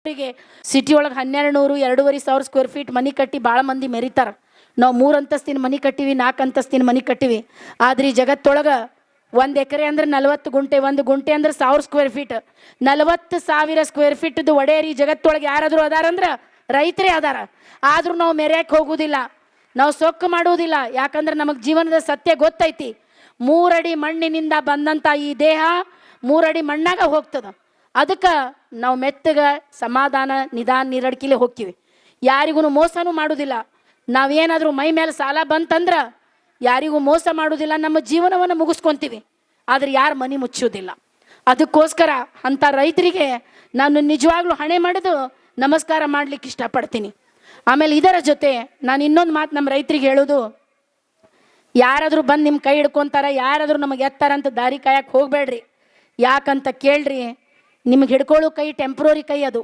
ಅವರಿಗೆ ಸಿಟಿ ಒಳಗೆ 1200 2,500 square feet ಮನೆ ಕಟ್ಟಿ ಭಾಳ ಮಂದಿ ಮೆರಿತಾರೆ. ನಾವು 3 ಅಂತಸ್ತಿನ ಮನೆ ಕಟ್ಟಿವಿ, 4 ಅಂತಸ್ತಿನ ಮನೆ ಕಟ್ಟಿವಿ. ಆದ್ರೆ ಈ ಜಗತ್ತೊಳಗೆ 1 ಎಕರೆ ಅಂದ್ರೆ 40 ಗುಂಟೆ, 1 ಗುಂಟೆ ಅಂದ್ರೆ 1000 ಸ್ಕ್ವೇರ್ ಫೀಟ್. 40,000 ಸ್ಕ್ವೇರ್ ಫೀಟ್ದು ಒಡೆಯರಿ ಜಗತ್ತೊಳಗೆ ಯಾರಾದರೂ ಅದಾರಂದ್ರೆ ರೈತರೇ ಅದಾರ. ಆದ್ರೂ ನಾವು ಮೆರೆಯಕ್ಕೆ ಹೋಗುವುದಿಲ್ಲ, ನಾವು ಸೊಕ್ಕು ಮಾಡುವುದಿಲ್ಲ. ಯಾಕಂದ್ರೆ ನಮಗೆ ಜೀವನದ ಸತ್ಯ ಗೊತ್ತೈತಿ. 3 ಅಡಿ ಮಣ್ಣಿನಿಂದ ಬಂದಂಥ ಈ ದೇಹ 3 ಅಡಿ ಮಣ್ಣಾಗ ಹೋಗ್ತದ. ಅದಕ್ಕೆ ನಾವು ಮೆತ್ತಗ ಸಮಾಧಾನ ನಿಧಾನ ನೀರಡ್ಕಿಲೆ ಹೋಗ್ತೀವಿ. ಯಾರಿಗೂ ಮೋಸನೂ ಮಾಡೋದಿಲ್ಲ. ನಾವೇನಾದರೂ ಮೈ ಮೇಲೆ ಸಾಲ ಬಂತಂದ್ರೆ ಯಾರಿಗೂ ಮೋಸ ಮಾಡೋದಿಲ್ಲ, ನಮ್ಮ ಜೀವನವನ್ನು ಮುಗಿಸ್ಕೊತೀವಿ. ಆದರೆ ಯಾರು ಮನೆ ಮುಚ್ಚೋದಿಲ್ಲ. ಅದಕ್ಕೋಸ್ಕರ ಅಂಥ ರೈತರಿಗೆ ನಾನು ನಿಜವಾಗ್ಲೂ ಹಣೆ ಮಾಡಿದು ನಮಸ್ಕಾರ ಮಾಡ್ಲಿಕ್ಕೆ ಇಷ್ಟಪಡ್ತೀನಿ. ಆಮೇಲೆ ಇದರ ಜೊತೆ ನಾನು ಇನ್ನೊಂದು ಮಾತು ನಮ್ಮ ರೈತರಿಗೆ ಹೇಳೋದು, ಯಾರಾದರೂ ಬಂದು ನಿಮ್ಮ ಕೈ ಹಿಡ್ಕೊತಾರ, ಯಾರಾದರೂ ನಮಗೆ ಎತ್ತಾರಂತ ದಾರಿ ಕಾಯಕ್ಕೆ ಹೋಗಬೇಡ್ರಿ. ಯಾಕಂತ ಕೇಳ್ರಿ, ನಿಮಗೆ ಹಿಡ್ಕೊಳ್ಳೋ ಕೈ ಟೆಂಪ್ರರಿ ಕೈ ಅದು.